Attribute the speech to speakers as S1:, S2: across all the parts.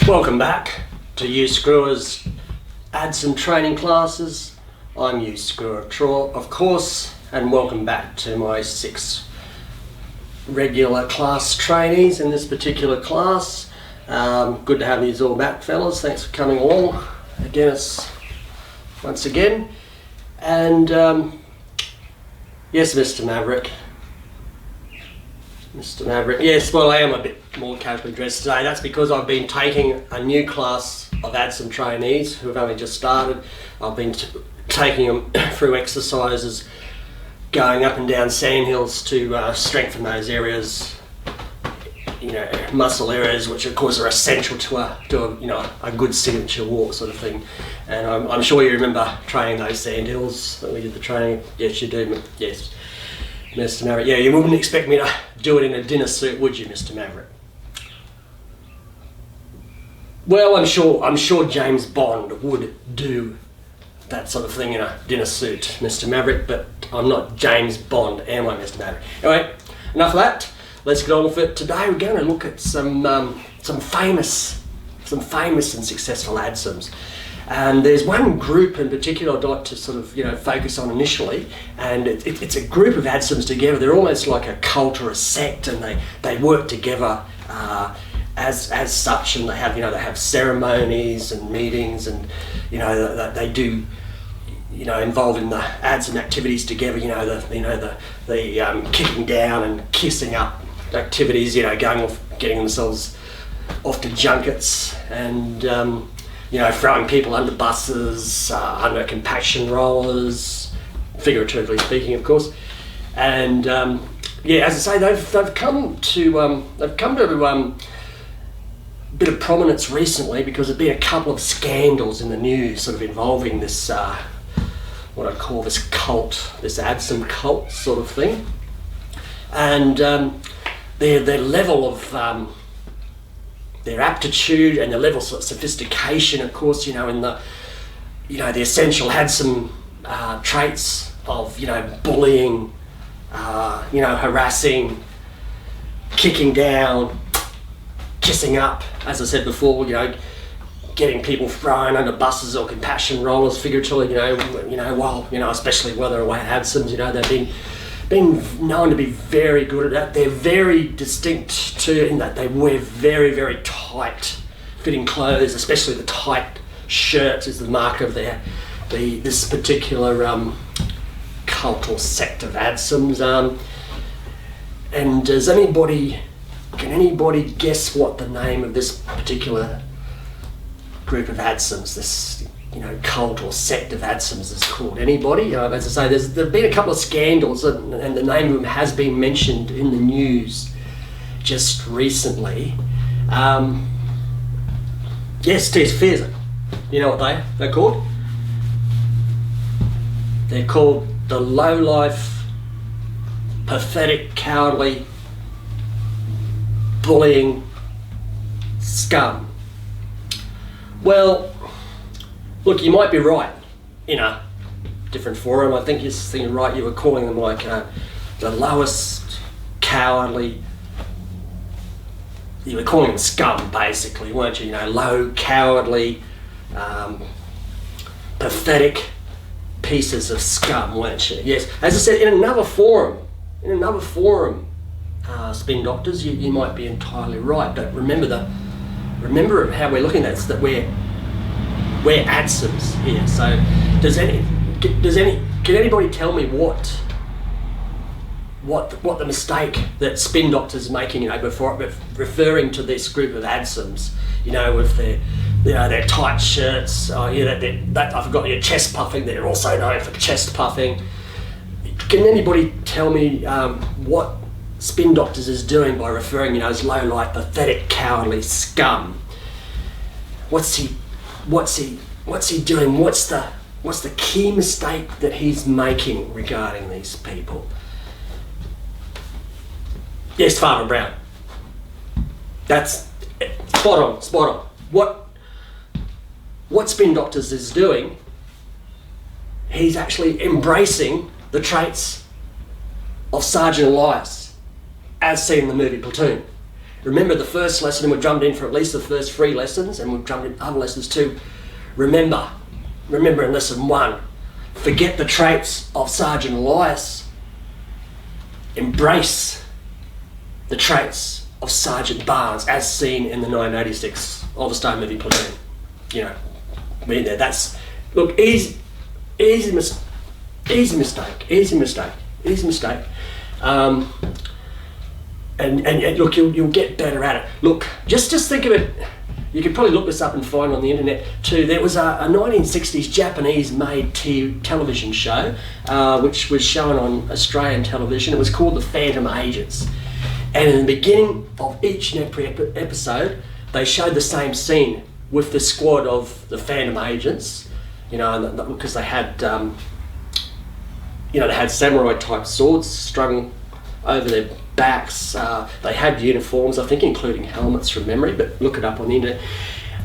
S1: Welcome back to You Screwers ADSOM training classes. I'm You Screwer of course, and welcome back to my 6 regular class trainees in this particular class. Good to have you all back, fellas. Thanks for coming along once again. And yes, Mr. Maverick. Yes, well, I am a bit more casually dressed today. That's because I've been taking a new class of ADSOM trainees who have only just started. I've been taking them through exercises, going up and down sandhills to strengthen those areas, muscle areas, which of course are essential to a good signature walk sort of thing. And I'm sure you remember training those sandhills that we did the training. Yes, you do. Yes. Mr. Maverick, yeah, you wouldn't expect me to do it in a dinner suit, would you, Mr. Maverick? Well, I'm sure James Bond would do that sort of thing in a dinner suit, Mr. Maverick, but I'm not James Bond, am I, Mr. Maverick? Anyway, enough of that. Let's get on with it. Today we're going to look at some famous and successful ADSOMs. And there's one group in particular I'd like to sort of focus on initially, and it's a group of ADSOMs together. They're almost like a cult or a sect, and they work together as such, and they have ceremonies and meetings, and they do involved in the ADSOM activities together. The kicking down and kissing up activities. Going off, getting themselves off to junkets, and throwing people under buses, under compaction rollers, figuratively speaking, of course. And as I say, they've come to a bit of prominence recently because there's been a couple of scandals in the news, sort of involving this what I call this cult, this ADSOM cult sort of thing, and their level of their aptitude and the level of sophistication, of course, in the essential ADSOM traits of bullying, harassing, kicking down, kissing up, as I said before, getting people thrown under buses or compassion rollers, figuratively, especially while they're away at ADSOMs, they've been known to be very good at that. They're very distinct too, in that they wear very, very tight fitting clothes, especially the tight shirts is the mark of this particular cult or sect of ADSOMs. And can anybody guess what the name of this particular group of ADSOMs, this cult or sect of ADSOMs is called? Anybody? As I say, there've been a couple of scandals, and the name of them has been mentioned in the news just recently. Yes, Tess Fears. You know what they're called? They're called the low-life, pathetic, cowardly, bullying scum. Well, look, you might be right in a different forum. I think you're thinking right, you were calling them like the lowest, cowardly, you were calling them scum basically, weren't you? Low, cowardly, pathetic pieces of scum, weren't you? Yes, as I said, in another forum, spin doctors, you might be entirely right, but remember how we're looking at it, is that we're ADSOMs here. So can anybody tell me what the mistake that spin doctors are making, before referring to this group of ADSOMs, with their tight shirts, I forgot your chest puffing. They're also known for chest puffing. Can anybody tell me what spin doctors is doing by referring, as low-life, pathetic, cowardly scum? What's he doing? What's the key mistake that he's making regarding these people? Yes, Farmer Brown. That's spot on. What spin doctors is doing, he's actually embracing the traits of Sergeant Elias, as seen in the movie Platoon. Remember the first lesson, and we've drummed in for at least the first 3 lessons, and we've drummed in other lessons too. Remember in lesson 1, forget the traits of Sergeant Elias. Embrace the traits of Sergeant Barnes as seen in the 1986 Oliver Stone movie Platoon. You know, being there. That's, look, easy mistake. And look, you'll get better at it. Look, just think of it. You could probably look this up and find on the internet too. There was a 1960s Japanese-made television show, which was shown on Australian television. It was called The Phantom Agents. And in the beginning of each and every episode, they showed the same scene with the squad of the Phantom Agents, you know, because they had, they had samurai-type swords strung over their backs. They had uniforms, I think, including helmets from memory, but look it up on the internet.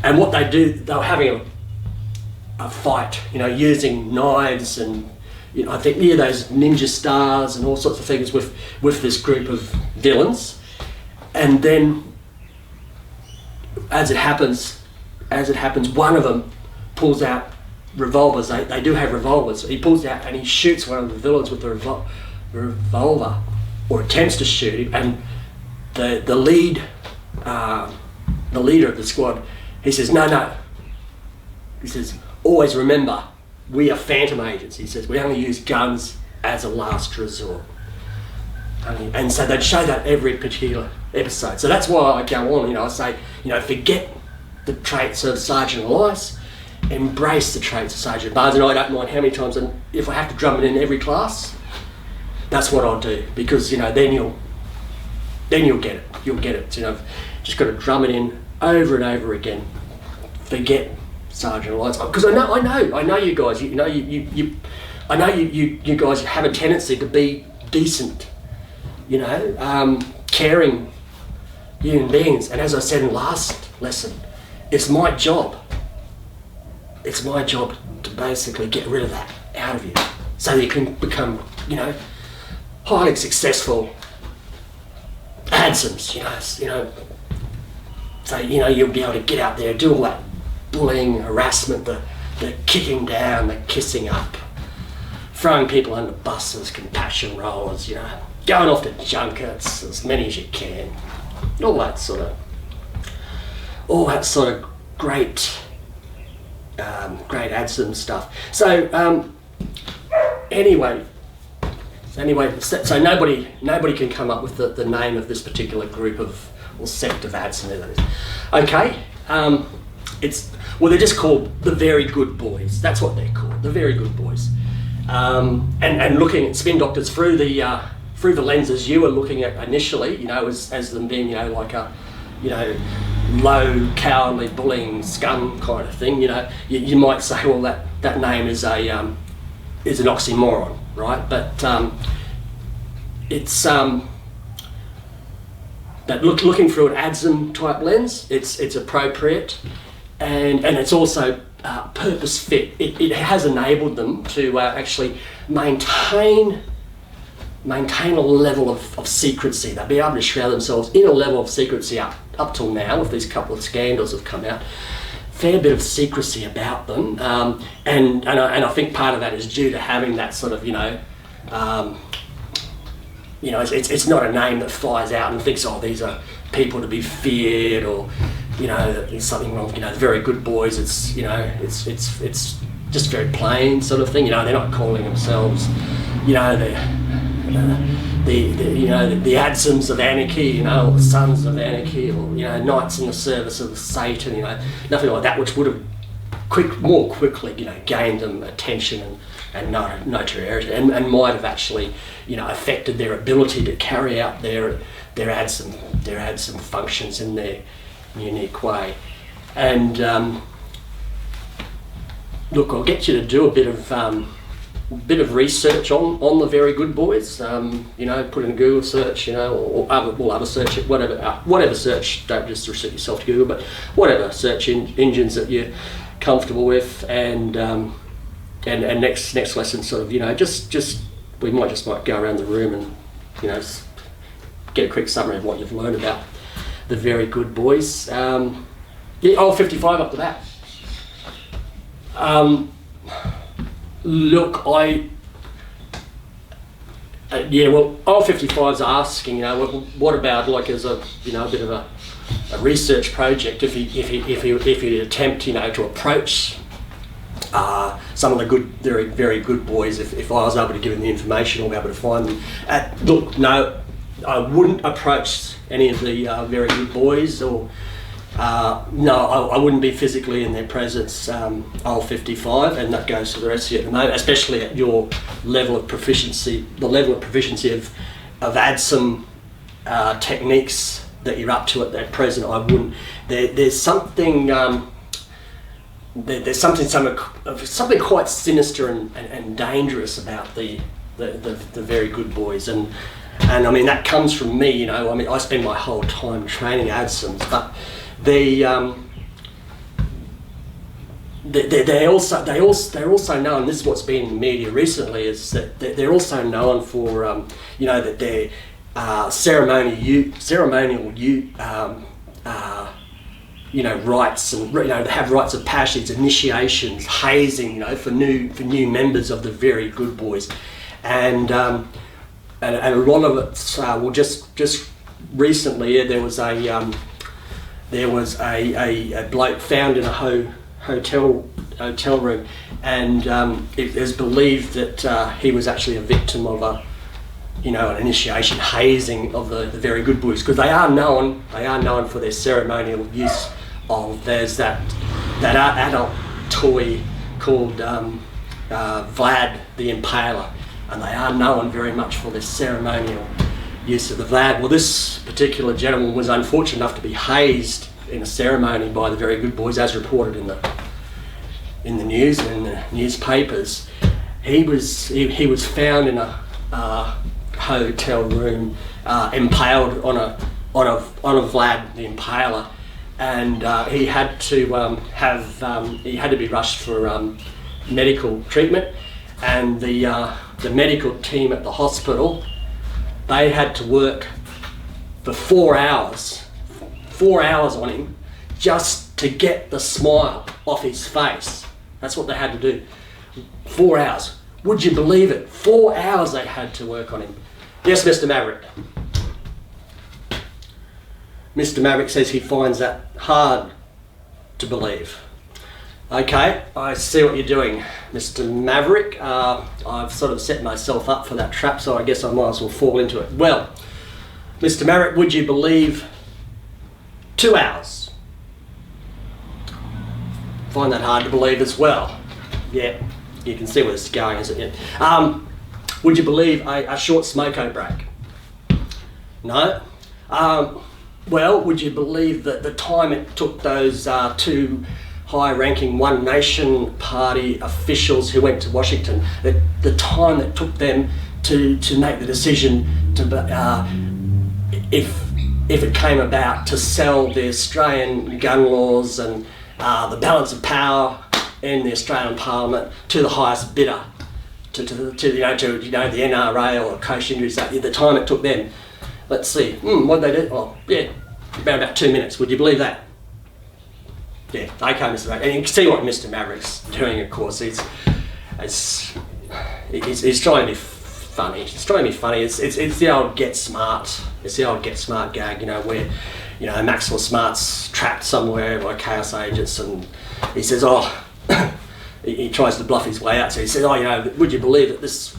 S1: And what they do, they were having a fight, you know, using knives and, you know, I think near those ninja stars and all sorts of things with this group of villains. And then, as it happens, one of them pulls out revolvers. They do have revolvers. He pulls out and he shoots one of the villains with the revolver, or attempts to shoot him. And the leader of the squad, he says, no. He says, always remember, we are Phantom Agents. He says, we only use guns as a last resort. And so they'd show that every particular episode. So that's why I go on, you know, I say, you know, forget the traits of Sergeant Elias, embrace the traits of Sergeant Barnes. And I don't mind how many times, and if I have to drum it in every class, that's what I'll do, because, you know, then you'll get it. You'll get it. You know, just got to drum it in over and over again. Forget Sergeant Elias, because I know you guys. You know, I know you guys have a tendency to be decent, you know, caring human beings. And as I said in the last lesson, it's my job. It's my job to basically get rid of that out of you, so that you can become, you know, highly successful ADSOMs, you know, so, you know, you'll be able to get out there, do all that bullying, harassment, the kicking down, the kissing up, throwing people under buses, compassion rollers, you know, going off to junkets, as many as you can, all that sort of great ADSOM stuff. So anyway, so nobody can come up with the name of this particular group of, or sect of ADSOM. That is. Okay, they're just called the Very Good Boys. That's what they're called, the Very Good Boys. And looking at spin doctors through the lenses you were looking at initially, you know, as them being, you know, like a, you know, low, cowardly, bullying scum kind of thing. You know, you might say, well, that name is an oxymoron, right? But it's that looking through an ADSOM type lens, it's appropriate, and it's also purpose fit. It has enabled them to actually maintain a level of secrecy. They'll be able to shroud themselves in a level of secrecy up till now, with these couple of scandals have come out. Fair bit of secrecy about them, and I think part of that is due to having that sort of, you know, it's not a name that flies out and thinks, oh, these are people to be feared, or, you know, there's something wrong. You know, the Very Good Boys. It's, you know, it's just very plain sort of thing. You know, they're not calling themselves, you know, the ADSOMs of Anarchy, you know, or the Sons of Anarchy, or, you know, Knights in the Service of Satan, you know, nothing like that, which would have more quickly, you know, gained them attention and notoriety, and might have actually, you know, affected their ability to carry out their ADSOM functions in their unique way. And look, I'll get you to do a bit of research on the Very Good Boys. You know, put in a Google search, you know, or other search, whatever search. Don't just restrict yourself to Google, but whatever search engines that you're comfortable with. And next lesson, sort of, you know, just we might go around the room and, you know, get a quick summary of what you've learned about the very good boys. Yeah, old 55 up the bat. Look, yeah, well, old 55's asking, you know, what about like as a, you know, a bit of a research project, if he'd attempt, you know, to approach some of the good, very good boys, if I was able to give him the information or be able to find them. Look, no, I wouldn't approach any of the very good boys, or no, I wouldn't be physically in their presence, old 55, and that goes for the rest of you at the moment, especially at your level of proficiency, the level of proficiency of ADSOM techniques that you're up to at present. I wouldn't. There's something. There's something quite sinister and dangerous about the very good boys, and I mean that comes from me. You know, I mean I spend my whole time training ADSOMs, but they're also known. This is what's been in the media recently, is that they're also known for you know, that they're ceremonial you know, rites, and you know, they have rites of passage, initiations, hazing, you know, for new members of the very good boys, and a lot of it. Well, just recently, yeah, there was a bloke found in a hotel room, and it is believed that he was actually a victim of an initiation hazing of the very good boys, because they are known for their ceremonial use of, there's that adult toy called Vlad the Impaler, and they are known very much for their ceremonial use of the Vlad. Well, this particular gentleman was unfortunate enough to be hazed in a ceremony by the very good boys, as reported in the news and in the newspapers. He was found in a hotel room, impaled on a Vlad the Impaler, and he had to be rushed for medical treatment, and the medical team at the hospital, they had to work for 4 hours on him just to get the smile off his face. That's what they had to do. 4 hours. Would you believe it? 4 hours they had to work on him. Yes, Mr. Maverick. Mr. Maverick says he finds that hard to believe. Okay, I see what you're doing, Mr. Maverick. I've sort of set myself up for that trap, so I guess I might as well fall into it. Well, Mr. Maverick, would you believe 2 hours? Find that hard to believe as well. Yeah, you can see where this is going, isn't it? Would you believe a short smoko break? No? Well, would you believe that the time it took those two high-ranking One Nation Party officials who went to Washington, that the time that took them to make the decision to, if it came about, to sell the Australian gun laws and the balance of power in the Australian Parliament to the highest bidder, to the NRA or Coast Injuries, the time it took them. Let's see, what did they do? Oh, yeah, about 2 minutes. Would you believe that? Yeah, okay, Mr. Maverick. And you can see what Mr. Maverick's doing, of course. He's trying to be funny. It's trying to be funny. It's the old get smart. It's the old get smart gag, you know, where, you know, Maxwell Smart's trapped somewhere by chaos agents, and he says, he tries to bluff his way out. So he says, you know, would you believe that this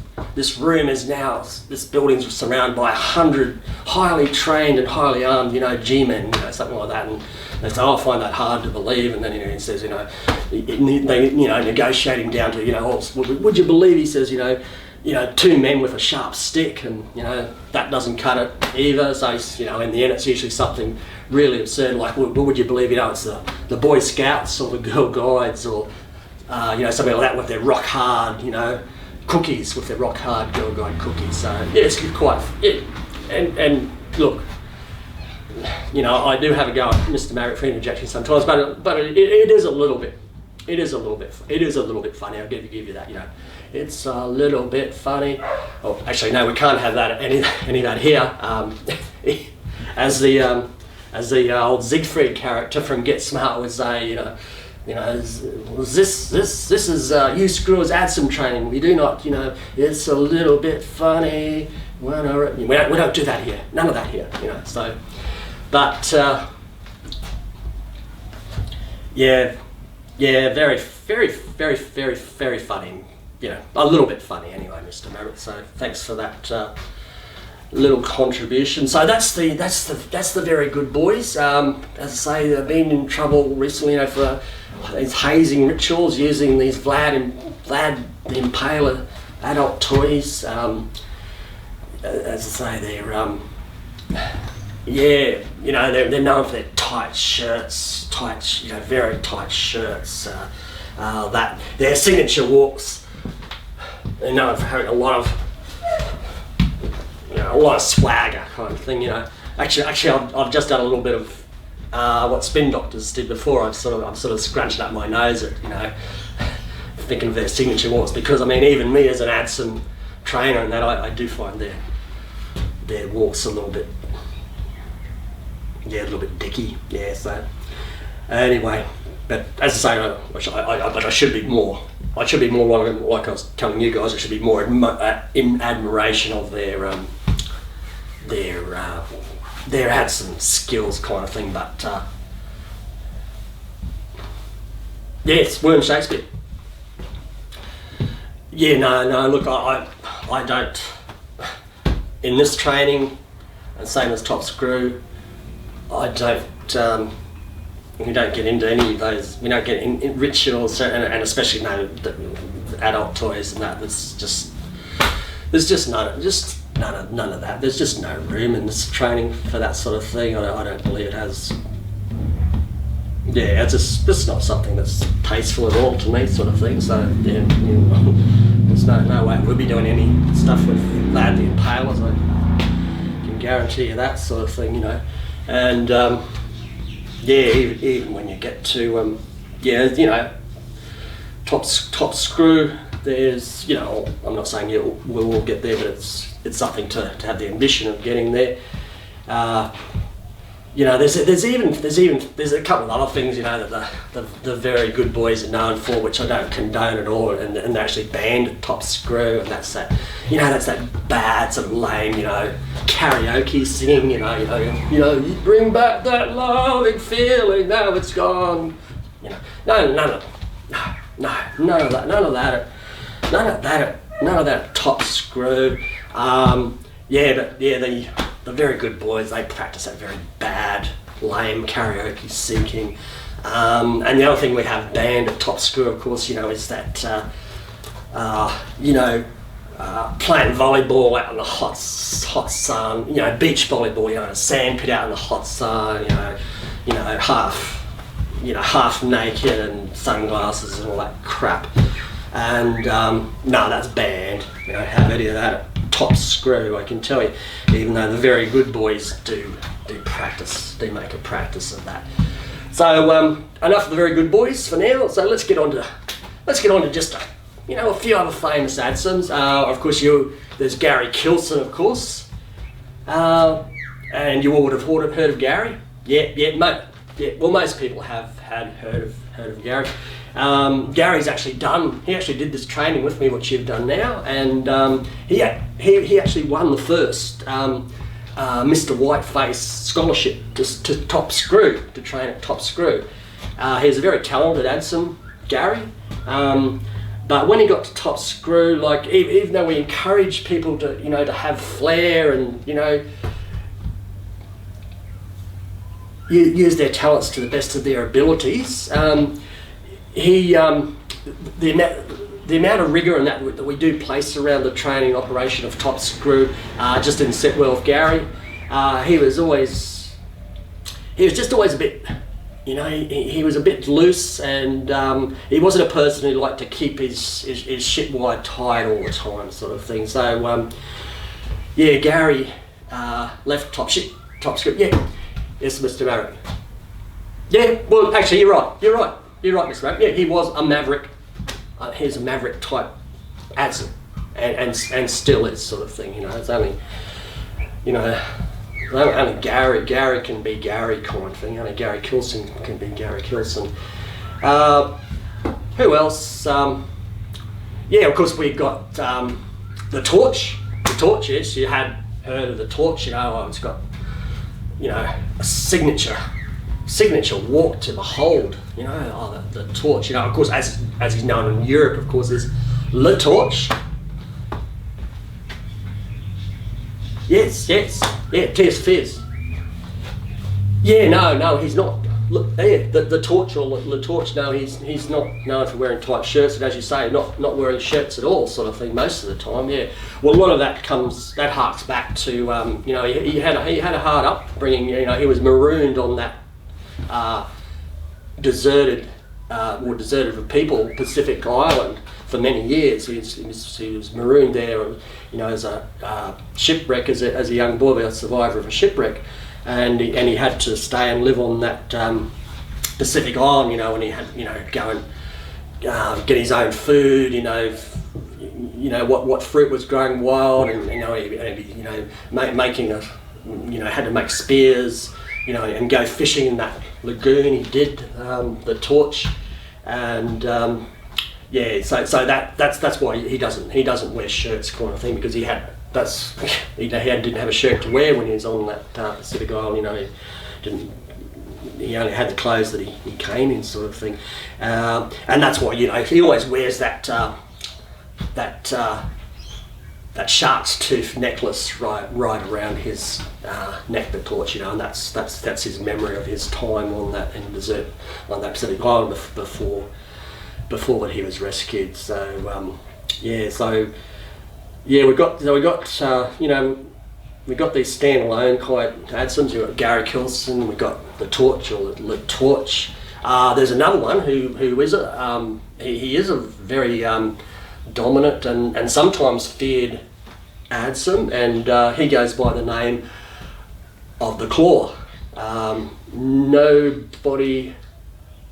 S1: room is now, this building's surrounded by 100 highly trained and highly armed, you know, G-men, you know, something like that. And they say, I find that hard to believe. And then, you know, he says, you know, they, you know, negotiating down to, you know, would you believe, he says, you know, 2 men with a sharp stick, and, you know, that doesn't cut it either. So, you know, in the end, it's usually something really absurd, like, what would you believe, you know, it's the Boy Scouts or the Girl Guides, or, you know, something like that, with their rock hard, you know, cookies, with their rock hard Girl Guide cookies. So, yeah, it's quite, yeah. And look, you know, I do have a go at Mr. Maverick for interjecting sometimes, but it is a little bit funny. I'll give you that, you know. It's a little bit funny. Oh, actually, no, we can't have that any of that here. As as the old Siegfried character from Get Smart would say, this is you screws ADSOM training. We do not, it's a little bit funny. We don't do that here. None of that here, So, but yeah, very, very, very, very, very funny. A little bit funny anyway, Mr. Maverick. So thanks for that little contribution. So that's the very good boys. As I say, they've been in trouble recently, for these hazing rituals using these Vlad the Impaler adult toys. As I say, they're they're known for their tight shirts, very tight shirts. That their signature walks. They're known for having a lot of swagger kind of thing. Actually, I've just done a little bit of what spin doctors did before. I've sort of scrunched up my nose at thinking of their signature walks, because even me as an ADSOM trainer and that, I do find their walks a little bit dicky. Yeah. So anyway, but as I say, I should be more. I should be more like I was telling you guys. I should be more in admiration of their ADSOM skills kind of thing. But it's William Shakespeare. Yeah, no. Look, I don't. In this training, and same as top screw, I don't. We don't get into any of those. We don't get in rituals, and especially the adult toys and that. There's just none of that. There's just no room in this training for that sort of thing. I don't believe it has. Yeah, it's just not something that's tasteful at all to me, sort of thing. So yeah, there's no way we'll be doing any stuff with Vlad the Impaler. I can guarantee you that sort of thing, and. Even when you get to top screw, there's I'm not saying we'll all get there, but it's something to have the ambition of getting there. There's a couple of other things that the very good boys are known for, which I don't condone at all, and they're actually banned at top screw, and that's that bad sort of lame karaoke singing, you bring back that loving feeling, now it's gone, none of that top screw. The very good boys, they practice that very bad, lame karaoke singing. And the other thing we have banned at top screw, of course, is that, playing volleyball out in the hot sun, beach volleyball, in a sand pit out in the hot sun, half naked and sunglasses and all that crap. And no, that's banned. Have any of that at top screw, I can tell you. Even though the very good boys do make a practice of that. So enough of the very good boys for now. So let's get on to just a few other famous ADSOMs. Of course, there's Gary Kilson, of course, and you all would have heard of Gary. Well, most people have heard of Gary. Gary's actually did this training with me, which you've done now, and he actually won the first Mr. Whiteface scholarship to top screw, to train at top screw. He's a very talented ADSOM, Gary. But when he got to top screw, even though we encourage people to to have flair and use their talents to the best of their abilities, the amount of rigour and that we do place around the training operation of top screw just didn't sit well with Gary. He was just always a bit, he was a bit loose, and he wasn't a person who liked to keep his shit wide tight all the time, sort of thing. So Gary left top screw. Yes, Mr. Maverick. Yeah, well, actually, you're right, Mr. Maverick. Yeah, he was a Maverick. He's a Maverick type ADSOM, and still is, sort of thing. It's only, Only Gary can be Gary kind of thing. Only Gary Kilson can be Gary Kilson. Who else? Yeah, of course we've got the Torch. The Torch, yes, you had heard of the Torch. You know, it's got, you know, a signature walk to behold. You know, the Torch. You know, of course, as he's known in Europe, of course, is Le Torch. Yes, yeah, Tears Fizz. Yeah, no, he's not. Look, yeah, the Torch or Le Torch. No, he's not known for wearing tight shirts, and as you say, not wearing shirts at all, sort of thing, most of the time. Yeah. Well, a lot of that harks back to you know, he had a hard upbringing. You know, he was marooned on that deserted of people Pacific Island for many years. He was marooned there, you know, as a shipwreck, as a young boy, a survivor of a shipwreck. And he had to stay and live on that Pacific Island, you know, and he had, you know, go and get his own food, you know, what fruit was growing wild, and you know, making had to make spears, you know, and go fishing in that lagoon. He did the Torch, and yeah, so that's why he doesn't wear shirts, kind of thing, because he didn't have a shirt to wear when he was on that Pacific Island. You know, he only had the clothes that he came in, sort of thing, and that's why, you know, he always wears that shark's tooth necklace right around his neck, the Torch, you know, and that's his memory of his time on that Pacific Island before he was rescued. So we got you know, we got these standalone kind ADSOMs. We've got Gary Kilson, we got the Torch or Le Torch. There's another one who is he is a very dominant and sometimes feared ADSOM, and he goes by the name of the Claw. Nobody.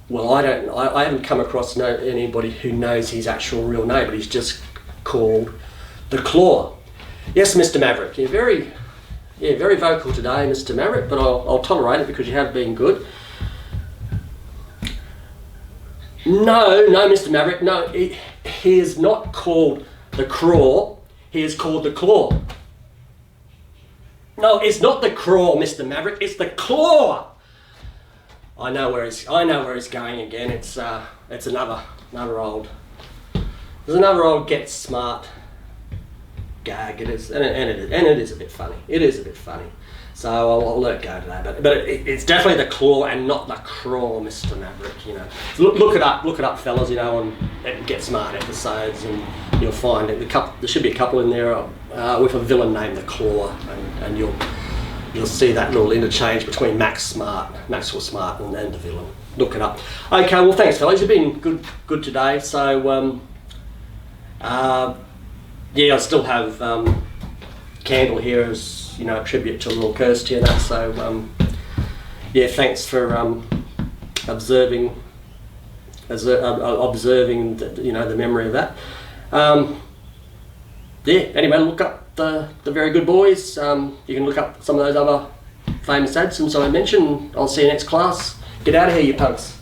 S1: Well, I haven't come across anybody who knows his actual real name, but he's just called the Claw. Yes, Mr. Maverick, you're very vocal today, Mr. Maverick, but I'll tolerate it because you have been good. No, Mr. Maverick, no, he is not called the Craw, he is called the Claw. No, it's not the Craw, Mr. Maverick, it's the Claw. I know where he's going again. It's another old. There's another old get smart gag. It is, and it is a bit funny. It is a bit funny. So I'll let go to that. But it's definitely the Claw and not the Craw, Mr. Maverick. You know, look it up, fellas. You know, on Get Smart episodes, and you'll find it. There should be a couple in there with a villain named the Claw, and you'll see that little interchange between Maxwell Smart, and the villain. Look it up. Okay, well, thanks, fellas. You've been good today. So, yeah, I still have Candle here as, you know, a tribute to little Kirsty and that. So, yeah, thanks for observing the, you know, the memory of that. Yeah. Anyway, look up the Very Good Boys. You can look up some of those other famous ADSOMs I mentioned. I'll see you next class. Get out of here, you punks.